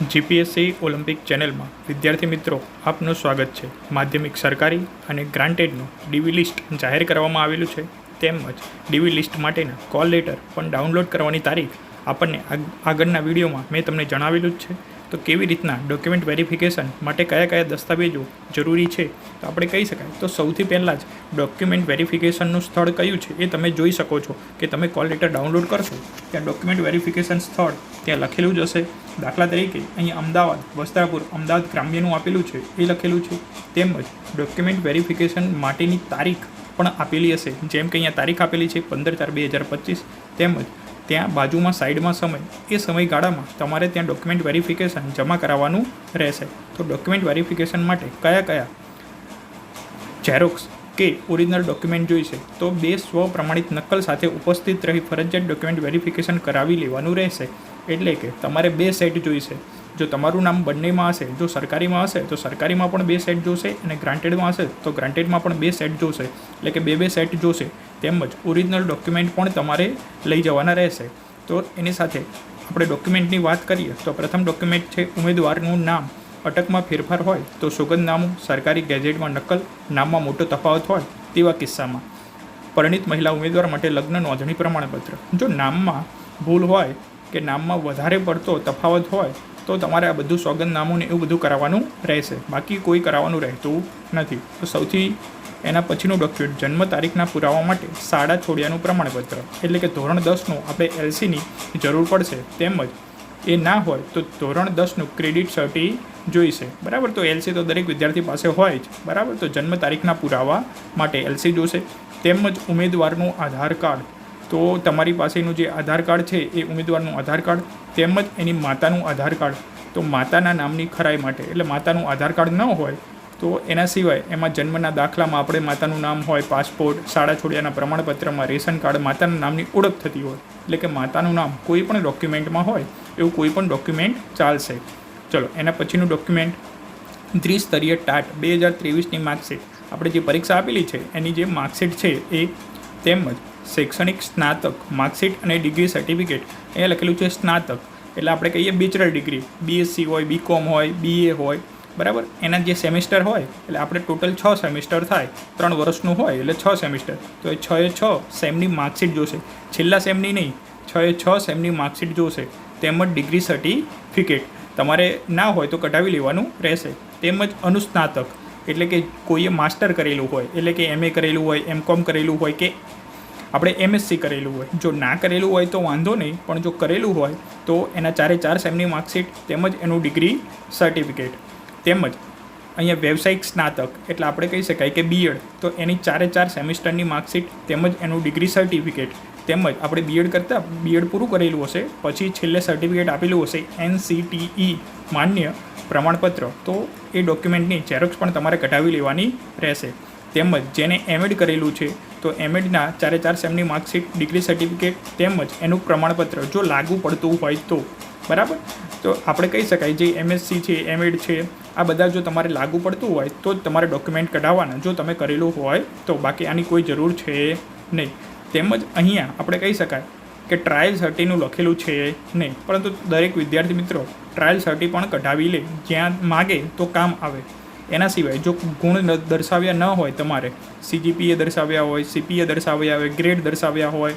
GPSC Olympic ચેનલમાં વિદ્યાર્થી મિત્રો આપનું સ્વાગત છે। માધ્યમિક સરકારી અને ગ્રાન્ટેડનું ડીવી લિસ્ટ જાહેર કરવામાં આવેલું છે, તેમજ ડીવી લિસ્ટ માટેના કોલ લેટર પણ ડાઉનલોડ કરવાની તારીખ આપણને આગળના વિડીયોમાં મેં તમને જણાવેલું જ છે। તો કેવી રીતના ડોક્યુમેન્ટ વેરિફિકેશન માટે કયા કયા દસ્તાવેજો જરૂરી છે તો આપણે કહી શકાય તો સૌથી પહેલાં જ ડોક્યુમેન્ટ વેરિફિકેશનનું સ્થળ કયું છે એ તમે જોઈ શકો છો કે તમે કોલ લેટર ડાઉનલોડ કરશો ત્યાં ડોક્યુમેન્ટ વેરિફિકેશન સ્થળ ત્યાં લખેલું જ હશે। દાખલા તરીકે અહીં અમદાવાદ વસ્ત્રાપુર અમદાવાદ ગ્રામ્યનું આપેલું છે એ લખેલું છે, તેમજ ડોક્યુમેન્ટ વેરિફિકેશન માટેની તારીખ પણ આપેલી હશે, જેમ કે અહીંયા તારીખ આપેલી છે 15/4/2025, તેમજ ત્યાં બાજુમાં સાઈડમાં સમય, એ સમયગાળામાં તમારે ત્યાં ડોક્યુમેન્ટ વેરિફિકેશન જમા કરાવવાનું રહેશે। તો ડોક્યુમેન્ટ વેરિફિકેશન માટે કયા કયા ઝેરોક્સ કે ઓરિજિનલ ડોક્યુમેન્ટ જોઈશે તો 2 સ્વપ્રમાણિત નકલ સાથે ઉપસ્થિત રહી ફરજિયાત ડોક્યુમેન્ટ વેરિફિકેશન કરાવી લેવાનું રહેશે। એટલે કે તમારે 2 સેટ જોઈશે। જો તમારું નામ બંનેમાં હશે, જો સરકારીમાં હશે તો સરકારીમાં પણ 2 સેટ જોશે અને ગ્રાન્ટેડમાં હશે તો ગ્રાન્ટેડમાં પણ 2 સેટ જોશે, એટલે કે 2 સેટ જોશે। તેમજ ઓરિજિનલ ડોક્યુમેન્ટ પણ તમારે લઈ જવાના રહેશે। તો એની સાથે આપણે ડોક્યુમેન્ટની વાત કરીએ તો પ્રથમ ડોક્યુમેન્ટ છે ઉમેદવારનું નામ, અટકમાં ફેરફાર હોય તો સોગંદનામું, સરકારી ગેજેટમાં નકલ, નામમાં મોટો તફાવત હોય તેવા કિસ્સામાં પરિણીત મહિલા ઉમેદવાર માટે લગ્ન નોંધણી પ્રમાણપત્ર। જો નામમાં ભૂલ હોય કે નામમાં વધારે પડતો તફાવત હોય તો તમારે આ બધું સોગંદનામું ને એવું બધું કરાવવાનું રહેશે, બાકી કોઈ કરાવવાનું રહેતું નથી। તો સૌથી એના પછીનું ડોક્યુમેન્ટ જન્મ તારીખના પુરાવા માટે શાળા છોડ્યાનું પ્રમાણપત્ર, એટલે કે ધોરણ 10નું આપણે એલસીની જરૂર પડશે, તેમજ એ ના હોય તો ધોરણ 10નું ક્રેડિટ સર્ટી જોઈશે, બરાબર। તો એલસી તો દરેક વિદ્યાર્થી પાસે હોય જ, બરાબર। તો જન્મ તારીખના પુરાવા માટે એલસી જોશે, તેમજ ઉમેદવારનું આધાર કાર્ડ, તો તમારી પાસેનું જે આધાર કાર્ડ છે એ ઉમેદવારનું આધાર કાર્ડ, તેમજ એની માતાનું આધાર કાર્ડ, તો માતાના નામની ખરાઈ માટે, એટલે માતાનું આધાર કાર્ડ ન હોય તો એના સિવાય એમાં જન્મના દાખલામાં આપણે માતાનું નામ હોય, પાસપોર્ટ, શાળા છોડ્યાના પ્રમાણપત્રમાં રેશન કાર્ડ માતાના નામની ઓળખ થતી હોય, એટલે કે માતાનું નામ કોઈ પણ ડોક્યુમેન્ટમાં હોય એવું કોઈ પણ ડોક્યુમેન્ટ ચાલશે। ચલો એના પછીનું ડોક્યુમેન્ટ ત્રિસ્તરીય ટાટ 2023ની માર્કશીટ, આપણે જે પરીક્ષા આપેલી છે એની જે માર્કશીટ છે એ, તેમજ શૈક્ષણિક સ્નાતક માર્કશીટ અને ડિગ્રી સર્ટિફિકેટ, અહીંયા લખેલું છે સ્નાતક, એટલે આપણે કહીએ બેચલર ડિગ્રી, બીએસસી હોય, બીકોમ હોય, બીએ હોય, બરાબર। એના જે સેમિસ્ટર હોય એટલે આપણે ટોટલ 6 સેમિસ્ટર થાય, 3 વર્ષનું હોય એટલે 6 સેમિસ્ટર, તો એ 6 સેમની માર્કશીટ જોશે, છેલ્લા સેમની નહીં, 6 સેમની માર્કશીટ જોશે, તેમજ ડિગ્રી સર્ટિફિકેટ તમારે ના હોય તો કઢાવી લેવાનું રહેશે। તેમજ અનુસ્નાતક, એટલે કે કોઈએ માસ્ટર કરેલું હોય, એટલે કે એમએ કરેલું હોય, એમકોમ કરેલું હોય કે આપણે એમએસસી કરેલું હોય, જો ના કરેલું હોય તો વાંધો નહીં, પણ જો કરેલું હોય તો એના 4 સેમની માર્કશીટ તેમજ એનું ડિગ્રી સર્ટિફિકેટ, તેમજ અહીંયા વ્યવસાયિક સ્નાતક એટલે આપણે કહી શકાય કે બીએડ, તો એની 4 સેમિસ્ટરની માર્કશીટ તેમજ એનું ડિગ્રી સર્ટિફિકેટ, તેમજ આપણે બીએડ પૂરું કરેલું હશે પછી છેલ્લે સર્ટિફિકેટ આપેલું હશે NCTE માન્ય પ્રમાણપત્ર, તો એ ડોક્યુમેન્ટની ઝેરોક્સ પણ તમારે કઢાવી લેવાની રહેશે। તેમજ જેને એમએડ કરેલું છે તો એમએડના 4 સેમની માર્કશીટ, ડિગ્રી સર્ટિફિકેટ તેમજ એનું પ્રમાણપત્ર જો લાગુ પડતું હોય તો, બરાબર। તો આપણે કહી શકાય જે એમએસસી છે, એમએડ છે, આ બધા જો તમારે લાગુ પડતું હોય તો જ તમારે ડોક્યુમેન્ટ કઢાવવાના, જો તમે કરેલું હોય તો, બાકી આની કોઈ જરૂર છે નહીં। તેમજ અહીંયા આપણે કહી શકાય કે ટ્રાયલ સર્ટીનું લખેલું છે નહીં, પરંતુ દરેક વિદ્યાર્થી મિત્રો ટ્રાયલ સર્ટી પણ કઢાવી લે, જ્યાં માગે તો કામ આવે। એના સિવાય જો ગુણ દર્શાવ્યા ન હોય, તમારે CGPA દર્શાવ્યા હોય, CPA દર્શાવ્યા હોય, ગ્રેડ દર્શાવ્યા હોય,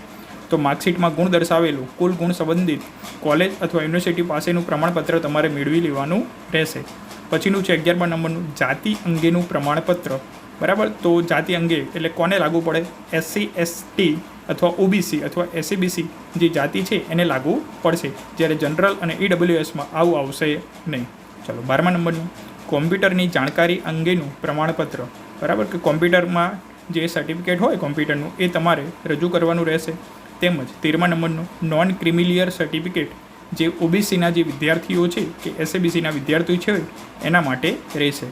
તો માર્કશીટમાં ગુણ દર્શાવેલું કુલ ગુણ સંબંધિત કોલેજ અથવા યુનિવર્સિટી પાસેનું પ્રમાણપત્ર તમારે મેળવી લેવાનું રહેશે। પછીનું છે 11મા નંબરનું જાતિ અંગેનું પ્રમાણપત્ર, બરાબર। તો જાતિ અંગે એટલે કોને લાગુ પડે? SC ST અથવા OBC અથવા SCBC જે જાતિ છે એને લાગુ પડશે, જ્યારે જનરલ અને EWSમાં આવું આવશે નહીં। ચલો 12મા નંબરનું કોમ્પ્યુટરની જાણકારી અંગેનું પ્રમાણપત્ર, બરાબર, કે કોમ્પ્યુટરમાં જે સર્ટિફિકેટ હોય કોમ્પ્યુટરનું એ તમારે રજૂ કરવાનું રહેશે। તેમજ 13મા નંબરનું નોન ક્રિમિલિયર સર્ટિફિકેટ જે OBCના જે વિદ્યાર્થીઓ છે કે SCBCના વિદ્યાર્થીઓ છે એના માટે રહેશે।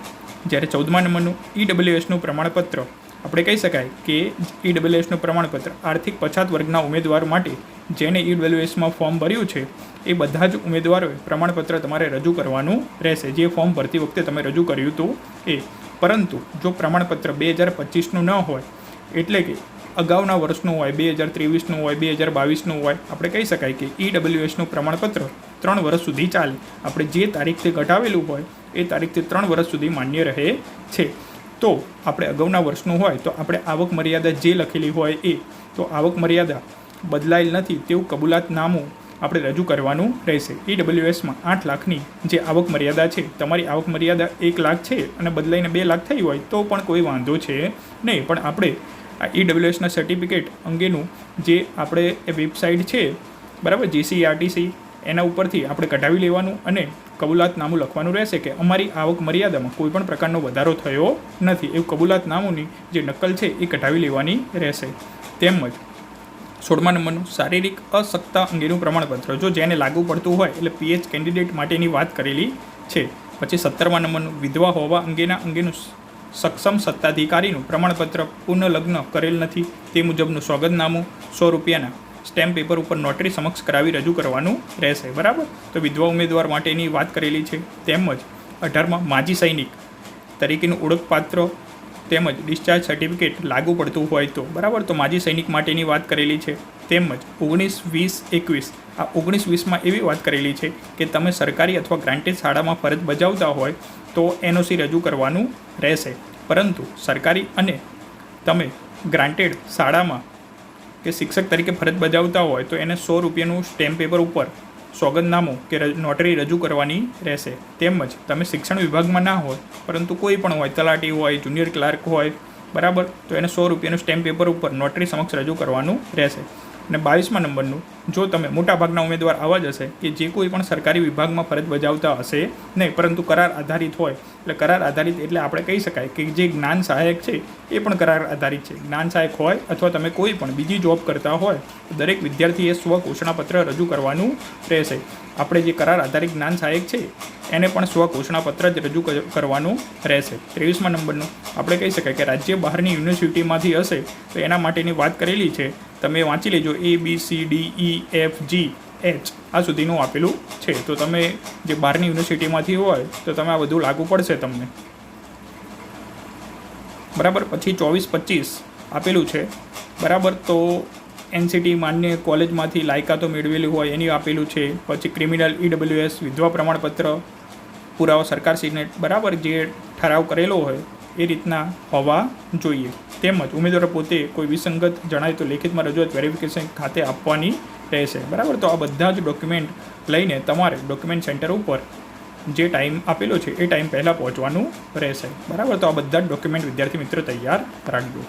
જ્યારે 14મા નંબરનું EWSનું પ્રમાણપત્ર, આપણે કહી શકાય કે EWSનું પ્રમાણપત્ર આર્થિક પછાત વર્ગના ઉમેદવાર માટે જેને EWSમાં ફોર્મ ભર્યું છે એ બધા જ ઉમેદવારોએ પ્રમાણપત્ર તમારે રજૂ કરવાનું રહેશે, જે ફોર્મ ભરતી વખતે તમે રજૂ કર્યું હતું એ। પરંતુ જો પ્રમાણપત્ર 2025નું ન હોય, એટલે કે અગાઉના વર્ષનું હોય, 2023નું હોય, 2022નું હોય, આપણે કહી શકાય કે EWSનું પ્રમાણપત્ર 3 વર્ષ સુધી ચાલે. આપણે જે તારીખથી કઢાવેલું હોય એ તારીખથી 3 વર્ષ સુધી માન્ય રહે છે. તો આપણે અગાઉના વર્ષનું હોય તો આપણે આવક મર્યાદા જે લખેલી હોય એ, તો આવક મર્યાદા બદલાયેલ નથી તેવું કબૂલાતનામું આપણે રજૂ કરવાનું રહેશે. EWSમાં 8 લાખની જે આવક મર્યાદા છે, તમારી આવક મર્યાદા 1 લાખ છે અને બદલાઈને 2 લાખ થઈ હોય તો પણ કોઈ વાંધો છે નહીં. પણ આપણે આ EWSના સર્ટિફિકેટ અંગેનું જે આપણે વેબસાઇટ છે, બરાબર, GCERTC, એના ઉપરથી આપણે કઢાવી લેવાનું અને કબૂલાતનામું લખવાનું રહેશે કે અમારી આવક મર્યાદામાં કોઈ પણ પ્રકારનો વધારો થયો નથી. એવું કબૂલાતનામુંની જે નકલ છે એ કઢાવી લેવાની રહેશે. તેમજ 16મા નંબરનું શારીરિક અશક્તતા અંગેનું પ્રમાણપત્ર, જો જેને લાગુ પડતું હોય એટલે PH કેન્ડિડેટ માટેની વાત કરેલી છે. પછી 17મા નંબરનું વિધવા હોવા અંગેનું સક્ષમ સત્તાધિકારીનું પ્રમાણપત્ર પુનઃલગ્ન કરેલ નથી તે મુજબનું સોગંદનામું 100 રૂપિયાના સ્ટેમ્પ પેપર ઉપર નોટરી સમક્ષ કરાવી રજૂ કરવાનું રહેશે. બરાબર, તો વિધવા ઉમેદવાર માટેની વાત કરેલી છે. તેમજ 18માં માજી સૈનિક તરીકેનું ઓળખપાત્ર તેમજ ડિસ્ચાર્જ સર્ટિફિકેટ લાગુ પડતું હોય તો, બરાબર, તો માજી સૈનિક માટેની વાત કરેલી છે. તેમજ 19, 20, 21, આ 19, 20માં એવી વાત કરેલી છે કે તમે સરકારી અથવા ગ્રાન્ટેડ શાળામાં ફરજ બજાવતા હોય તો NOC રજૂ કરવાનું રહેશે. પરંતુ સરકારી અને તમે ગ્રાન્ટેડ શાળામાં કે શિક્ષક તરીકે ફરજ બજાવતા હોય તો એને 100 રૂપિયાનું સ્ટેમ્પ પેપર ઉપર સોગંદનામું કે નોટરી રજૂ કરવાની રહેશે. તેમજ તમે શિક્ષણ વિભાગમાં ના હોય પરંતુ કોઈ પણ હોય, તલાટી હોય, જુનિયર ક્લાર્ક હોય, બરાબર, તો એને 100 રૂપિયાનું સ્ટેમ્પ પેપર ઉપર નોટરી સમક્ષ રજૂ કરવાનું રહેશે. અને 22મા નંબરનું, જો તમે મોટાભાગના ઉમેદવાર આવા જ હશે કે જે કોઈ પણ સરકારી વિભાગમાં ફરજ બજાવતા હશે નહીં પરંતુ કરાર આધારિત હોય. એટલે કરાર આધારિત એટલે આપણે કહી શકાય કે જે જ્ઞાન સહાયક છે એ પણ કરાર આધારિત છે. જ્ઞાન સહાયક હોય અથવા તમે કોઈ પણ બીજી જોબ કરતા હોય તો દરેક વિદ્યાર્થીએ સ્વઘોષણાપત્ર રજૂ કરવાનું રહેશે. આપણે જે કરાર આધારિત જ્ઞાન સહાયક છે એને પણ સ્વઘોષણાપત્ર જ રજૂ કરવાનું રહેશે. 23મા નંબરનું આપણે કહી શકાય કે રાજ્ય બહારની યુનિવર્સિટીમાંથી હશે તો એના માટેની વાત કરેલી છે. તમે વાંચી લેજો, ABCDEFG H આ સુધીનું આપેલું છે. તો તમે જે બહારની યુનિવર્સિટીમાંથી હોય તો તમે આ બધું લાગુ પડશે તમને, બરાબર. પછી 24-25 આપેલું છે, બરાબર, તો NCT માન્ય કોલેજમાંથી લાયકાતો મેળવેલી હોય એની આપેલું છે. પછી ક્રિમિનલ EWS વિધવા પ્રમાણપત્ર પુરાવા સરકાર સિગ્નેટ, બરાબર, જે ઠરાવ કરેલો હોય એ રીતના હોવા જોઈએ. તેમજ ઉમેદવારો પોતે કોઈ વિસંગત જણાય તો લેખિતમાં રજૂઆત વેરિફિકેશન ખાતે આપવાની રહેશે. બરાબર, તો આ બધા જ ડોક્યુમેન્ટ લઈને તમારે ડોક્યુમેન્ટ સેન્ટર ઉપર જે ટાઈમ આપેલો છે એ ટાઈમ પહેલાં પહોંચવાનું રહેશે. બરાબર, તો આ બધા જ ડોક્યુમેન્ટ વિદ્યાર્થી મિત્રો તૈયાર રાખજો.